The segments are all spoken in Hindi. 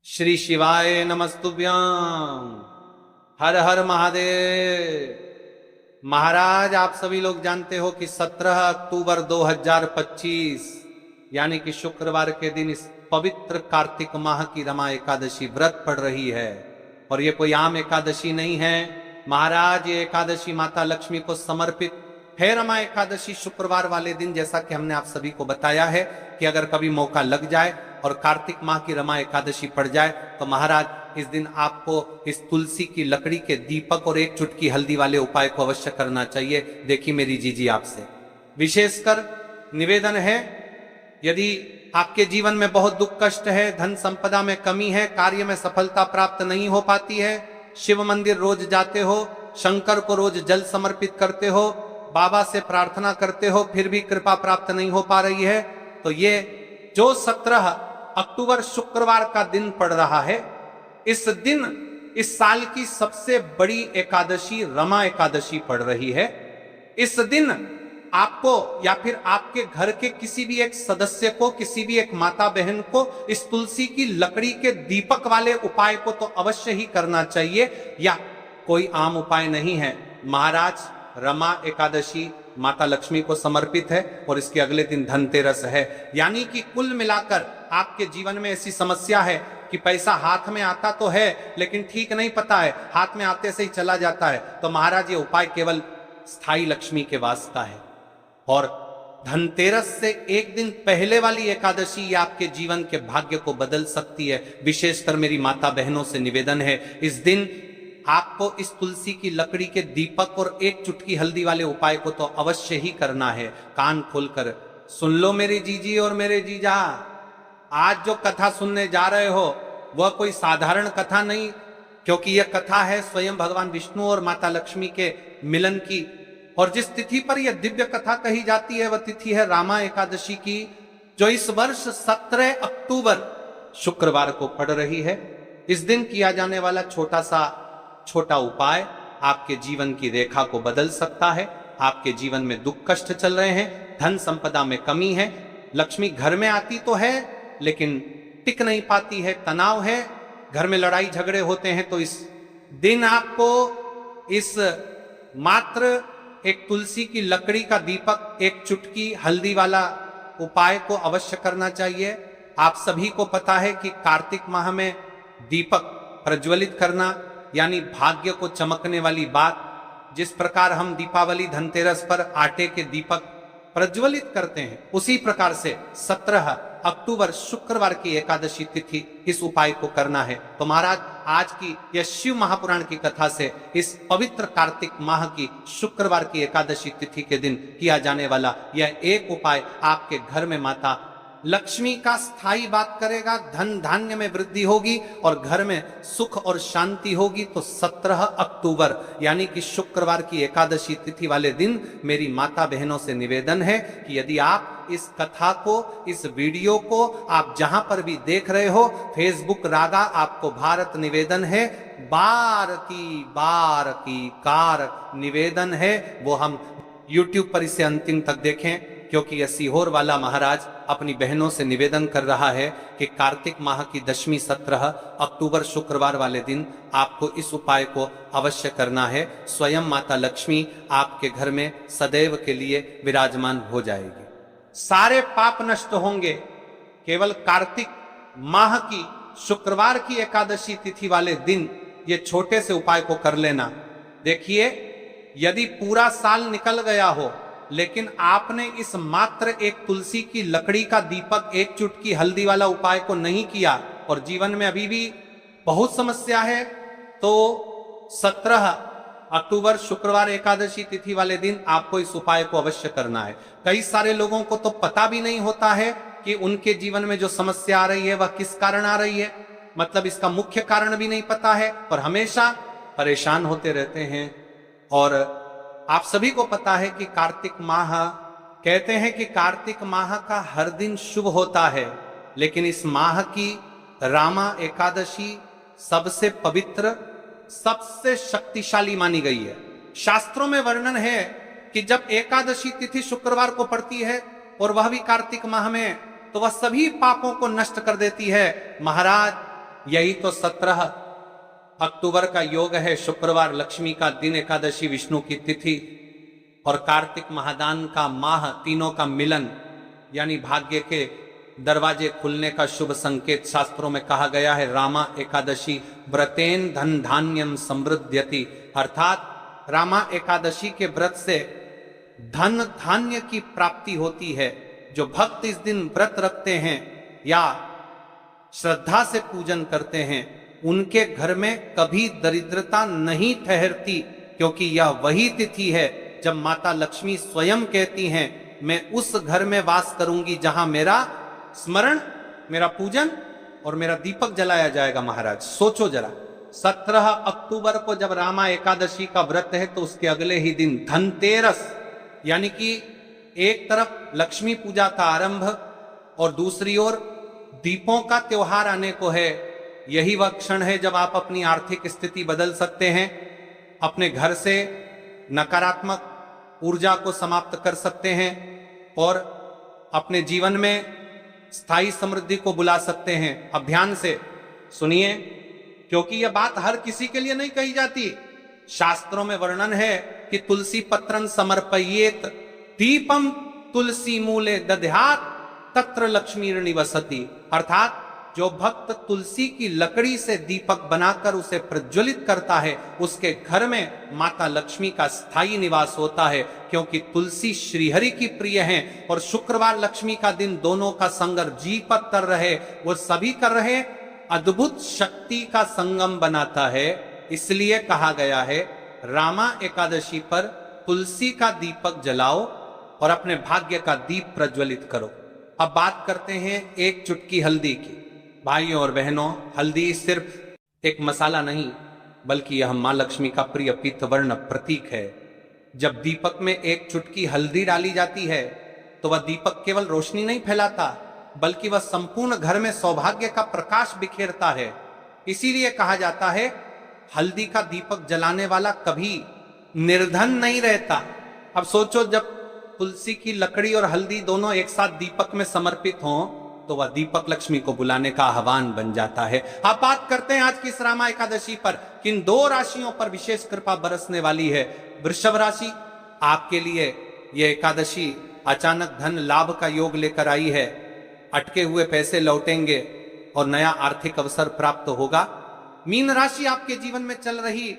श्री शिवाय नमस्तुभ्याम। हर हर महादेव। महाराज, आप सभी लोग जानते हो कि 17 अक्टूबर 2025 यानी कि शुक्रवार के दिन इस पवित्र कार्तिक माह की रमा एकादशी व्रत पड़ रही है। और ये कोई आम एकादशी नहीं है महाराज, ये एकादशी माता लक्ष्मी को समर्पित है। रमा एकादशी शुक्रवार वाले दिन, जैसा कि हमने आप सभी को बताया है कि अगर कभी मौका लग जाए और कार्तिक माह की रमा एकादशी पड़ जाए तो महाराज इस दिन आपको इस तुलसी की लकड़ी के दीपक और एक चुटकी हल्दी वाले उपाय को अवश्य करना चाहिए। देखिए मेरी जीजी आपसे विशेषकर निवेदन है, यदि आपके जीवन में बहुत दुख कष्ट है, धन संपदा में कमी है, कार्य में सफलता प्राप्त नहीं हो पाती है, शिव मंदिर रोज जाते हो, शंकर को रोज जल समर्पित करते हो, बाबा से प्रार्थना करते हो, फिर भी कृपा प्राप्त नहीं हो पा रही है, तो ये जो 17 अक्टूबर शुक्रवार का दिन पड़ रहा है, इस दिन इस साल की सबसे बड़ी एकादशी रमा एकादशी पड़ रही है। इस दिन आपको या फिर आपके घर के किसी भी एक सदस्य को, किसी भी एक माता बहन को इस तुलसी की लकड़ी के दीपक वाले उपाय को तो अवश्य ही करना चाहिए। या कोई आम उपाय नहीं है महाराज, रमा एकादशी माता लक्ष्मी को समर्पित है और इसके अगले दिन धनतेरस है। यानी कि कुल मिलाकर आपके जीवन में ऐसी समस्या है कि पैसा हाथ में आता तो है लेकिन ठीक नहीं पता है, हाथ में आते से ही चला जाता है, तो महाराज ये उपाय केवल स्थायी लक्ष्मी के वास्ता है। और धनतेरस से एक दिन पहले वाली एकादशी आपके जीवन के भाग्य को बदल सकती है। विशेषकर मेरी माता बहनों से निवेदन है, इस दिन आपको इस तुलसी की लकड़ी के दीपक और एक चुटकी हल्दी वाले उपाय को तो अवश्य ही करना है। कान खोलकर सुन लो मेरी जीजी और मेरे जीजा। आज जो कथा सुनने जा रहे हो वह कोई साधारण कथा नहीं, क्योंकि यह कथा है स्वयं भगवान विष्णु और माता लक्ष्मी के मिलन की। और जिस तिथि पर यह दिव्य कथा कही जाती है वह तिथि है रामा एकादशी की, जो इस वर्ष 17 अक्टूबर शुक्रवार को पड़ रही है। इस दिन किया जाने वाला छोटा उपाय आपके जीवन की रेखा को बदल सकता है। आपके जीवन में दुख कष्ट चल रहे हैं, धन संपदा में कमी है, लक्ष्मी घर में आती तो है लेकिन टिक नहीं पाती है, तनाव है, घर में लड़ाई झगड़े होते हैं, तो इस दिन आपको इस मात्र एक तुलसी की लकड़ी का दीपक, एक चुटकी हल्दी वाला उपाय को अवश्य करना चाहिए। आप सभी को पता है कि कार्तिक माह में दीपक प्रज्वलित करना यानी भाग्य को चमकने वाली बात, जिस प्रकार हम दीपावली धनतेरस पर आटे के दीपक प्रज्वलित करते हैं, उसी प्रकार से 17 अक्टूबर शुक्रवार की एकादशी तिथि इस उपाय को करना है। तो महाराज आज की यह शिव महापुराण की कथा से इस पवित्र कार्तिक माह की शुक्रवार की एकादशी तिथि के दिन किया जाने वाला यह एक उपाय आपके घर में माता लक्ष्मी का स्थायी बात करेगा, धन धान्य में वृद्धि होगी और घर में सुख और शांति होगी। तो 17 अक्टूबर यानी कि शुक्रवार की एकादशी तिथि वाले दिन मेरी माता बहनों से निवेदन है कि यदि आप इस कथा को, इस वीडियो को आप जहां पर भी देख रहे हो, फेसबुक रागा आपको भारत निवेदन है, बार की कार निवेदन है, वो हम YouTube पर इसे अंतिम तक देखें, क्योंकि यह सीहोर वाला महाराज अपनी बहनों से निवेदन कर रहा है कि कार्तिक माह की दशमी 17 अक्टूबर शुक्रवार वाले दिन आपको इस उपाय को अवश्य करना है। स्वयं माता लक्ष्मी आपके घर में सदैव के लिए विराजमान हो जाएगी, सारे पाप नष्ट होंगे। केवल कार्तिक माह की शुक्रवार की एकादशी तिथि वाले दिन ये छोटे से उपाय को कर लेना। देखिए, यदि पूरा साल निकल गया हो लेकिन आपने इस मात्र एक तुलसी की लकड़ी का दीपक, एक चुटकी हल्दी वाला उपाय को नहीं किया और जीवन में अभी भी बहुत समस्या है, तो 17 अक्टूबर शुक्रवार एकादशी तिथि वाले दिन आपको इस उपाय को अवश्य करना है। कई सारे लोगों को तो पता भी नहीं होता है कि उनके जीवन में जो समस्या आ रही है वह किस कारण आ रही है, मतलब इसका मुख्य कारण भी नहीं पता है और हमेशा परेशान होते रहते हैं। और आप सभी को पता है कि कार्तिक माह, कहते हैं कि कार्तिक माह का हर दिन शुभ होता है, लेकिन इस माह की रामा एकादशी सबसे पवित्र, सबसे शक्तिशाली मानी गई है। शास्त्रों में वर्णन है कि जब एकादशी तिथि शुक्रवार को पड़ती है और वह भी कार्तिक माह में, तो वह सभी पापों को नष्ट कर देती है। महाराज यही तो 17 अक्टूबर का योग है, शुक्रवार, लक्ष्मी का दिन, एकादशी, विष्णु की तिथि और कार्तिक महादान का माह, तीनों का मिलन यानी भाग्य के दरवाजे खुलने का शुभ संकेत। शास्त्रों में कहा गया है रामा एकादशी व्रतेन धन धान्यम समृद्ध्यति, अर्थात रामा एकादशी के व्रत से धन धान्य की प्राप्ति होती है। जो भक्त इस दिन व्रत रखते हैं या श्रद्धा से पूजन करते हैं उनके घर में कभी दरिद्रता नहीं ठहरती, क्योंकि यह वही तिथि है जब माता लक्ष्मी स्वयं कहती हैं मैं उस घर में वास करूंगी जहां मेरा स्मरण, मेरा पूजन और मेरा दीपक जलाया जाएगा। महाराज सोचो जरा, 17 अक्टूबर को जब रामा एकादशी का व्रत है तो उसके अगले ही दिन धनतेरस, यानी कि एक तरफ लक्ष्मी पूजा का आरंभ और दूसरी ओर दीपों का त्योहार आने को है। यही वह क्षण है जब आप अपनी आर्थिक स्थिति बदल सकते हैं, अपने घर से नकारात्मक ऊर्जा को समाप्त कर सकते हैं और अपने जीवन में स्थायी समृद्धि को बुला सकते हैं। अब ध्यान से सुनिए, क्योंकि यह बात हर किसी के लिए नहीं कही जाती। शास्त्रों में वर्णन है कि तुलसी पत्रं समर्पयेत दीपम तुलसी मूले दध्यात तत्र लक्ष्मी निवसति, अर्थात जो भक्त तुलसी की लकड़ी से दीपक बनाकर उसे प्रज्वलित करता है उसके घर में माता लक्ष्मी का स्थायी निवास होता है, क्योंकि तुलसी श्रीहरि की प्रिय हैं और शुक्रवार लक्ष्मी का दिन दोनों का संगर जी पत्तर रहे वो सभी कर रहे अद्भुत शक्ति का संगम बनाता है। इसलिए कहा गया है रामा एकादशी पर तुलसी का दीपक जलाओ और अपने भाग्य का दीप प्रज्वलित करो। अब बात करते हैं एक चुटकी हल्दी की। भाइयों और बहनों, हल्दी सिर्फ एक मसाला नहीं बल्कि यह मां लक्ष्मी का प्रिय पीतवर्ण प्रतीक है। जब दीपक में एक चुटकी हल्दी डाली जाती है तो वह दीपक केवल रोशनी नहीं फैलाता बल्कि वह संपूर्ण घर में सौभाग्य का प्रकाश बिखेरता है। इसीलिए कहा जाता है हल्दी का दीपक जलाने वाला कभी निर्धन नहीं रहता। अब सोचो, जब तुलसी की लकड़ी और हल्दी दोनों एक साथ दीपक में समर्पित हों तो वह दीपक लक्ष्मी को बुलाने का आह्वान बन जाता है। अब बात करते हैं आज की इस रामा एकादशी पर किन दो राशियों पर विशेष कृपा बरसने वाली है। वृषभ राशि, आपके लिए यह एकादशी अचानक धन लाभ का योग लेकर आई है। अटके हुए पैसे लौटेंगे और नया आर्थिक अवसर प्राप्त होगा। मीन राशि, आपके जीवन में चल रही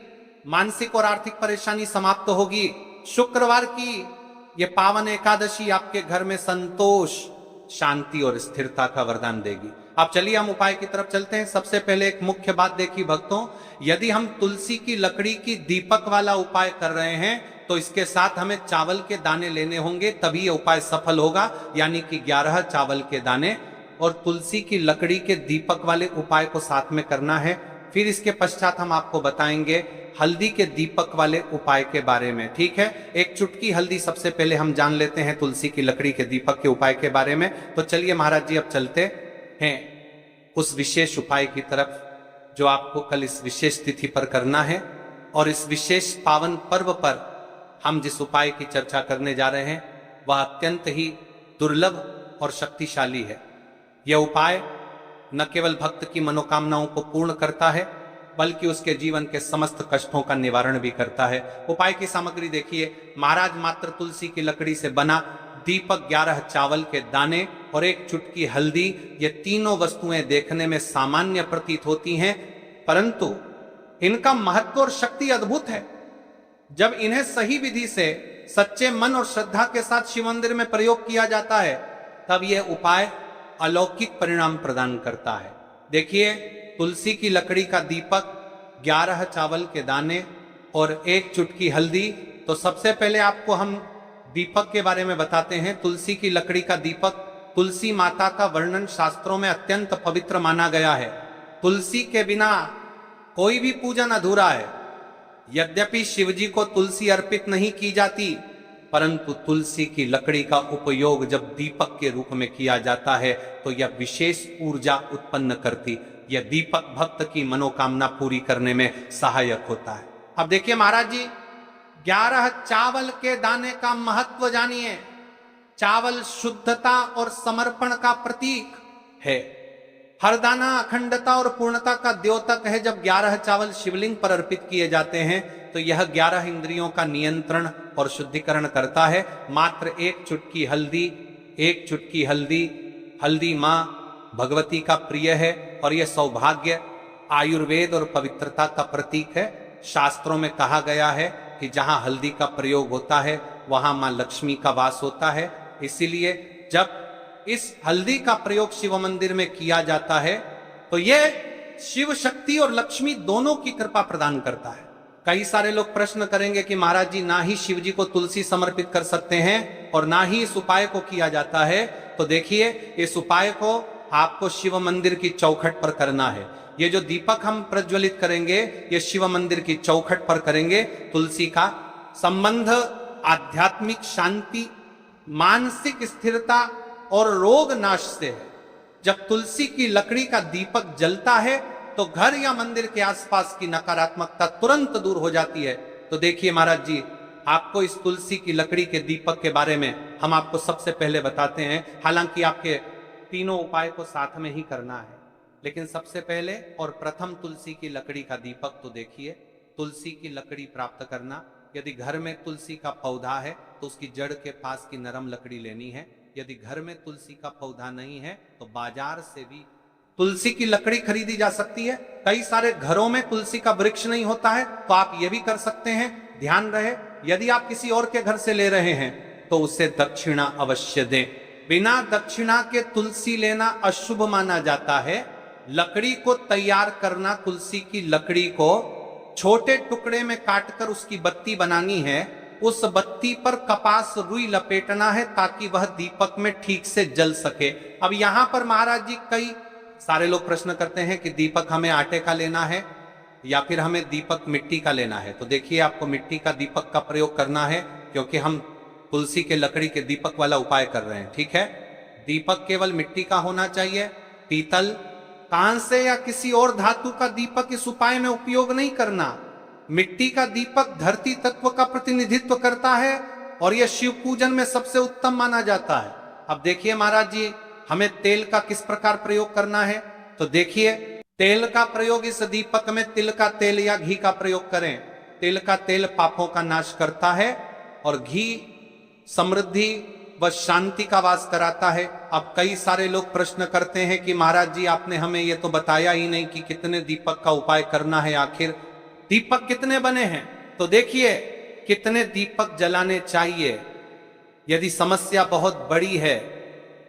मानसिक और आर्थिक परेशानी समाप्त होगी। शुक्रवार की यह पावन एकादशी आपके घर में संतोष, शांति और स्थिरता का वरदान देगी। अब चलिए हम उपाय की तरफ चलते हैं। सबसे पहले एक मुख्य बात देखिए भक्तों, यदि हम तुलसी की लकड़ी की दीपक वाला उपाय कर रहे हैं तो इसके साथ हमें चावल के दाने लेने होंगे, तभी यह उपाय सफल होगा। यानी कि 11 चावल के दाने और तुलसी की लकड़ी के दीपक वाले उपाय को साथ में करना है। फिर इसके पश्चात हम आपको बताएंगे हल्दी के दीपक वाले उपाय के बारे में। ठीक है, एक चुटकी हल्दी सबसे पहले हम जान लेते हैं तुलसी की लकड़ी के दीपक के उपाय के बारे में। तो चलिए महाराज जी अब चलते हैं उस विशेष उपाय की तरफ जो आपको कल इस विशेष तिथि पर करना है। और इस विशेष पावन पर्व पर हम जिस उपाय की चर्चा करने जा रहे हैं वह अत्यंत ही दुर्लभ और शक्तिशाली है। यह उपाय न केवल भक्त की मनोकामनाओं को पूर्ण करता है बल्कि उसके जीवन के समस्त कष्टों का निवारण भी करता है। उपाय की सामग्री देखिए महाराज, मात्र तुलसी की लकड़ी से बना दीपक, 11 चावल के दाने और एक चुटकी हल्दी। ये तीनों वस्तुएं देखने में सामान्य प्रतीत होती हैं परंतु इनका महत्व और शक्ति अद्भुत है। जब इन्हें सही विधि से सच्चे मन और श्रद्धा के साथ शिव मंदिर में प्रयोग किया जाता है तब यह उपाय अलौकिक परिणाम प्रदान करता है। देखिए, तुलसी की लकड़ी का दीपक, 11 चावल के दाने और एक चुटकी हल्दी। तो सबसे पहले आपको हम दीपक के बारे में बताते हैं। तुलसी की लकड़ी का दीपक, तुलसी माता का वर्णन शास्त्रों में अत्यंत पवित्र माना गया है। तुलसी के बिना कोई भी पूजन अधूरा है। यद्यपि शिवजी को तुलसी अर्पित नहीं की जाती परंतु तुलसी की लकड़ी का उपयोग जब दीपक के रूप में किया जाता है तो यह विशेष ऊर्जा उत्पन्न करती। यह दीपक भक्त की मनोकामना पूरी करने में सहायक होता है। अब देखिए महाराज जी, 11 चावल के दाने का महत्व जानिए। चावल शुद्धता और समर्पण का प्रतीक है। हर दाना अखंडता और पूर्णता का द्योतक है। जब 11 चावल शिवलिंग पर अर्पित किए जाते हैं तो यह 11 इंद्रियों का नियंत्रण और शुद्धिकरण करता है। मात्र एक चुटकी हल्दी, हल्दी मां भगवती का प्रिय है और यह सौभाग्य, आयुर्वेद और पवित्रता का प्रतीक है। शास्त्रों में कहा गया है कि जहां हल्दी का प्रयोग होता है वहां मां लक्ष्मी का वास होता है। इसीलिए जब इस हल्दी का प्रयोग शिव मंदिर में किया जाता है तो यह शिव शक्ति और लक्ष्मी दोनों की कृपा प्रदान करता है। कई सारे लोग प्रश्न करेंगे कि महाराज जी, ना ही शिव जी को तुलसी समर्पित कर सकते हैं और ना ही इस उपाय को किया जाता है। तो देखिए, इस उपाय को आपको शिव मंदिर की चौखट पर करना है। ये जो दीपक हम प्रज्वलित करेंगे ये शिव मंदिर की चौखट पर करेंगे। तुलसी का संबंध आध्यात्मिक शांति, मानसिक स्थिरता और रोग नाश से है। जब तुलसी की लकड़ी का दीपक जलता है तो घर या मंदिर के आसपास की नकारात्मकता तुरंत दूर हो जाती है। तो देखिए महाराज जी, आपको इस तुलसी की लकड़ी के दीपक के बारे में हम आपको सबसे पहले बताते हैं। हालांकि आपके तीनों उपाय को साथ में ही करना है, लेकिन सबसे पहले और प्रथम तुलसी की लकड़ी का दीपक। तो देखिए, तुलसी की लकड़ी प्राप्त करना। यदि घर में तुलसी का पौधा है तो उसकी जड़ के पास की नरम लकड़ी लेनी है। यदि घर में तुलसी का पौधा नहीं है तो बाजार से भी तुलसी की लकड़ी खरीदी जा सकती है। कई सारे घरों में तुलसी का वृक्ष नहीं होता है तो आप ये भी कर सकते हैं। ध्यान रहे, यदि आप किसी और के घर से ले रहे हैं तो उसे दक्षिणा अवश्य दें। बिना दक्षिणा के तुलसी लेना अशुभ माना जाता है। लकड़ी को तैयार करना, तुलसी की लकड़ी को छोटे टुकड़े में काटकर उसकी बत्ती बनानी है। उस बत्ती पर कपास रुई लपेटना है ताकि वह दीपक में ठीक से जल सके। अब यहां पर महाराज जी, कई सारे लोग प्रश्न करते हैं कि दीपक हमें आटे का लेना है या फिर हमें दीपक मिट्टी का लेना है। तो देखिए, आपको मिट्टी का दीपक का प्रयोग करना है क्योंकि हम तुलसी के लकड़ी के दीपक वाला उपाय कर रहे हैं। ठीक है, दीपक केवल मिट्टी का होना चाहिए। पीतल, कांसे या किसी और धातु का दीपक इस उपाय में उपयोग नहीं करना। मिट्टी का दीपक धरती तत्व का प्रतिनिधित्व करता है और यह शिव पूजन में सबसे उत्तम माना जाता है। अब देखिए महाराज जी, हमें तेल का किस प्रकार प्रयोग करना है। तो देखिए, तेल का प्रयोग इस दीपक में तिल का तेल या घी का प्रयोग करें। तिल का तेल पापों का नाश करता है और घी समृद्धि व शांति का वास कराता है। अब कई सारे लोग प्रश्न करते हैं कि महाराज जी, आपने हमें यह तो बताया ही नहीं कि कितने दीपक का उपाय करना है। आखिर दीपक कितने बने हैं। तो देखिए, कितने दीपक जलाने चाहिए। यदि समस्या बहुत बड़ी है,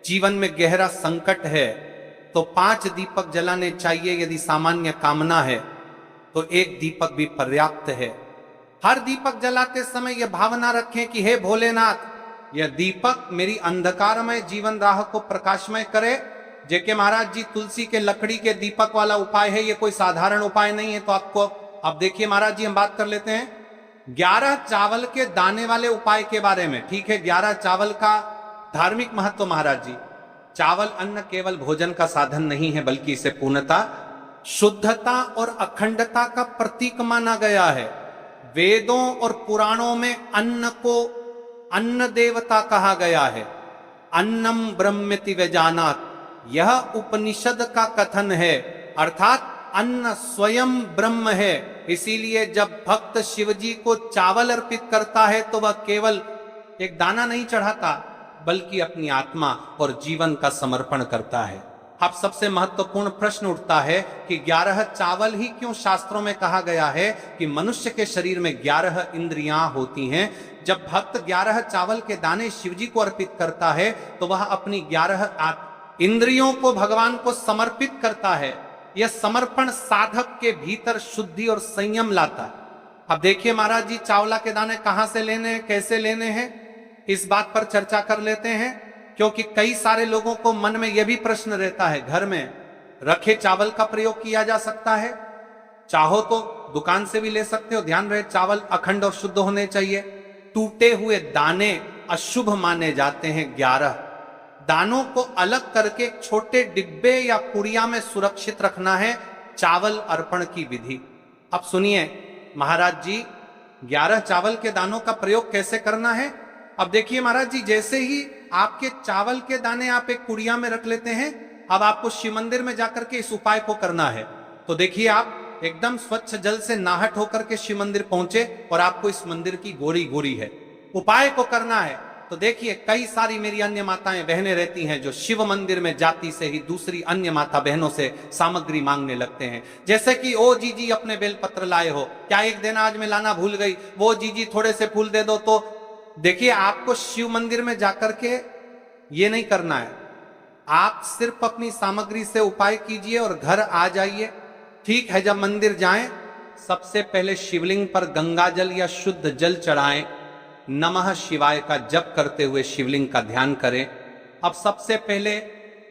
जीवन में गहरा संकट है, तो 5 दीपक जलाने चाहिए। यदि सामान्य कामना है तो 1 दीपक भी पर्याप्त है। हर दीपक जलाते समय यह भावना रखें कि हे भोलेनाथ, यह दीपक मेरी अंधकारमय जीवन राह को प्रकाशमय करे। जेके महाराज जी, तुलसी के लकड़ी के दीपक वाला उपाय है, यह कोई साधारण उपाय नहीं है। तो आपको अब देखिए महाराज जी, हम बात कर लेते हैं 11 चावल के दाने वाले उपाय के बारे में। ठीक है, 11 चावल का धार्मिक महत्व। महाराज जी, चावल अन्न केवल भोजन का साधन नहीं है, बल्कि इसे पूर्णता, शुद्धता और अखंडता का प्रतीक माना गया है। वेदों और पुराणों में अन्न को अन्न देवता कहा गया है। अन्नम ब्रह्मेति व्यजानात्, यह उपनिषद का कथन है, अर्थात अन्न स्वयं ब्रह्म है। इसीलिए जब भक्त शिवजी को चावल अर्पित करता है तो वह केवल एक दाना नहीं चढ़ाता, बल्कि अपनी आत्मा और जीवन का समर्पण करता है। अब सबसे महत्वपूर्ण प्रश्न उठता है कि 11 चावल ही क्यों शास्त्रों में कहा गया है कि मनुष्य के शरीर में 11 इंद्रियां होती हैं। जब भक्त 11 चावल के दाने शिवजी को अर्पित करता है तो वह अपनी 11 इंद्रियों को भगवान को समर्पित करता है। यह समर्पण साधक के भीतर शुद्धि और संयम लाता है। अब देखिए महाराज जी, चावला के दाने कहां से लेने हैं, कैसे लेने हैं, इस बात पर चर्चा कर लेते हैं। क्योंकि कई सारे लोगों को मन में यह भी प्रश्न रहता है, घर में रखे चावल का प्रयोग किया जा सकता है, चाहो तो दुकान से भी ले सकते हो। ध्यान रहे, चावल अखंड और शुद्ध होने चाहिए। टूटे हुए दाने अशुभ माने जाते हैं। 11 दानों को अलग करके छोटे डिब्बे या पुड़िया में सुरक्षित रखना है चावल अर्पण की विधि। अब सुनिए महाराज जी, 11 चावल के दानों का प्रयोग कैसे करना है। अब देखिए महाराज जी, जैसे ही आपके चावल के दाने आप एक पुड़िया में रख लेते हैं, अब आपको शिव मंदिर में जाकर के इस उपाय को करना है। तो देखिए, आप एकदम स्वच्छ जल से नाहट होकर के शिव मंदिर पहुंचे और आपको इस मंदिर की गोरी गोरी है, उपाय को करना है। तो देखिए, कई सारी मेरी अन्य माताएं बहनें रहती हैं जो शिव मंदिर में जाती से ही दूसरी अन्य माता बहनों से सामग्री मांगने लगते हैं, जैसे कि ओ जीजी अपने बेलपत्र लाए हो, क्या एक दिन आज मैं लाना भूल गई, वो जीजी थोड़े से फूल दे दो। तो देखिए, आपको शिव मंदिर में जाकर के ये नहीं करना है, आप सिर्फ अपनी सामग्री से उपाय कीजिए और घर आ जाइए। ठीक है, जब मंदिर जाएं, सबसे पहले शिवलिंग पर गंगा जल या शुद्ध जल चढ़ाएं, नमः शिवाय का जप करते हुए शिवलिंग का ध्यान करें। अब सबसे पहले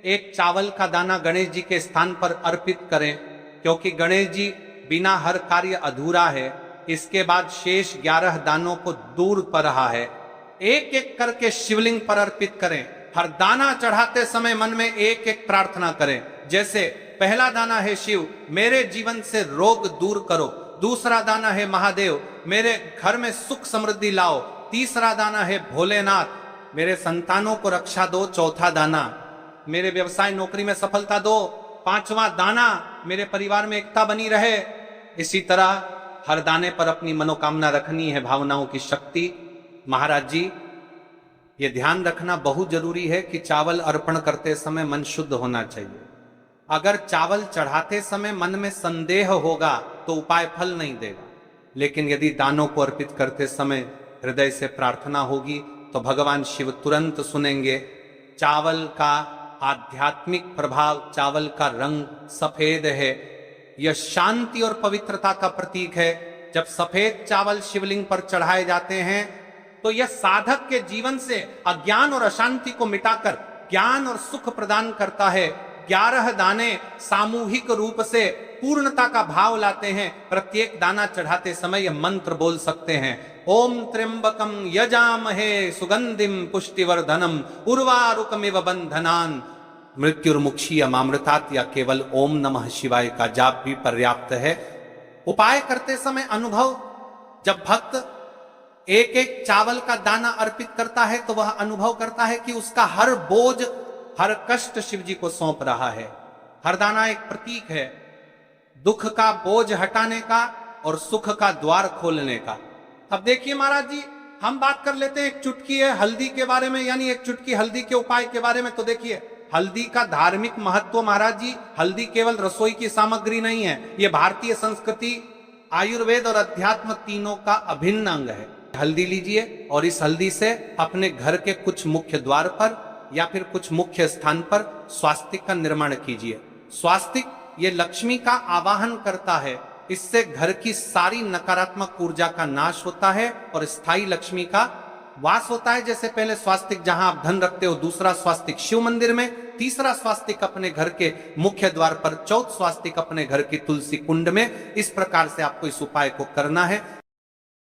एक चावल का दाना गणेश जी के स्थान पर अर्पित करें, क्योंकि गणेश जी बिना हर कार्य अधूरा है। इसके बाद शेष 11 दानों को दूर पर रहा है, एक एक करके शिवलिंग पर अर्पित करें। हर दाना चढ़ाते समय मन में एक एक प्रार्थना करें, जैसे पहला दाना है शिव, मेरे जीवन से रोग दूर करो। दूसरा दाना है महादेव, मेरे घर में सुख समृद्धि लाओ। तीसरा दाना है भोलेनाथ, मेरे संतानों को रक्षा दो। चौथा दाना, मेरे व्यवसाय नौकरी में सफलता दो। पांचवा दाना, मेरे परिवार में एकता बनी रहे। इसी तरह हर दाने पर अपनी मनोकामना रखनी है, भावनाओं की शक्ति। महाराज जी, ये ध्यान रखना बहुत जरूरी है कि चावल अर्पण करते समय मन शुद्ध होना चाहिए। अगर चावल चढ़ाते समय मन में संदेह होगा तो उपाय फल नहीं देगा, लेकिन यदि दानों को अर्पित करते समय हृदय से प्रार्थना होगी तो भगवान शिव तुरंत सुनेंगे। चावल का आध्यात्मिक प्रभाव, चावल का रंग सफेद है, यह शांति और पवित्रता का प्रतीक है। जब सफेद चावल शिवलिंग पर चढ़ाए जाते हैं तो यह साधक के जीवन से अज्ञान और अशांति को मिटाकर ज्ञान और सुख प्रदान करता है। 11 दाने सामूहिक रूप से पूर्णता का भाव लाते हैं। प्रत्येक दाना चढ़ाते समय यह मंत्र बोल सकते हैं, ओम त्र्यंबकम यजामहे सुगंधिम पुष्टिवर्धनम उर्वारुकमिव बंधनान मृत्युर्मुक्षीयमामृतात्, या केवल ओम नमः शिवाय का जाप भी पर्याप्त है। उपाय करते समय अनुभव, जब भक्त एक एक चावल का दाना अर्पित करता है तो वह अनुभव करता है कि उसका हर बोझ, हर कष्ट शिव जी को सौंप रहा है। हर दाना एक प्रतीक है दुख का बोझ हटाने का और सुख का द्वार खोलने का। अब देखिए महाराज जी, हम बात कर लेते हैं एक चुटकी है हल्दी के बारे में, यानी एक चुटकी हल्दी के उपाय के बारे में। तो देखिए, हल्दी का धार्मिक महत्व महाराज जी, हल्दी केवल रसोई की सामग्री नहीं है, यह भारतीय संस्कृति, आयुर्वेद और अध्यात्म तीनों का अभिन्न अंग है। हल्दी लीजिए और इस हल्दी से अपने घर के कुछ मुख्य द्वार पर या फिर कुछ मुख्य स्थान पर स्वास्तिक का निर्माण कीजिए। स्वास्तिक ये लक्ष्मी का आवाहन करता है, इससे घर की सारी नकारात्मक ऊर्जा का नाश होता है और स्थायी लक्ष्मी का वास होता है। जैसे पहले स्वास्तिक जहां आप धन रखते हो, दूसरा स्वास्तिक शिव मंदिर में, तीसरा स्वास्तिक अपने घर के मुख्य द्वार पर, चौथ स्वास्तिक अपने घर की तुलसी कुंड में। इस प्रकार से आपको इस उपाय को करना है।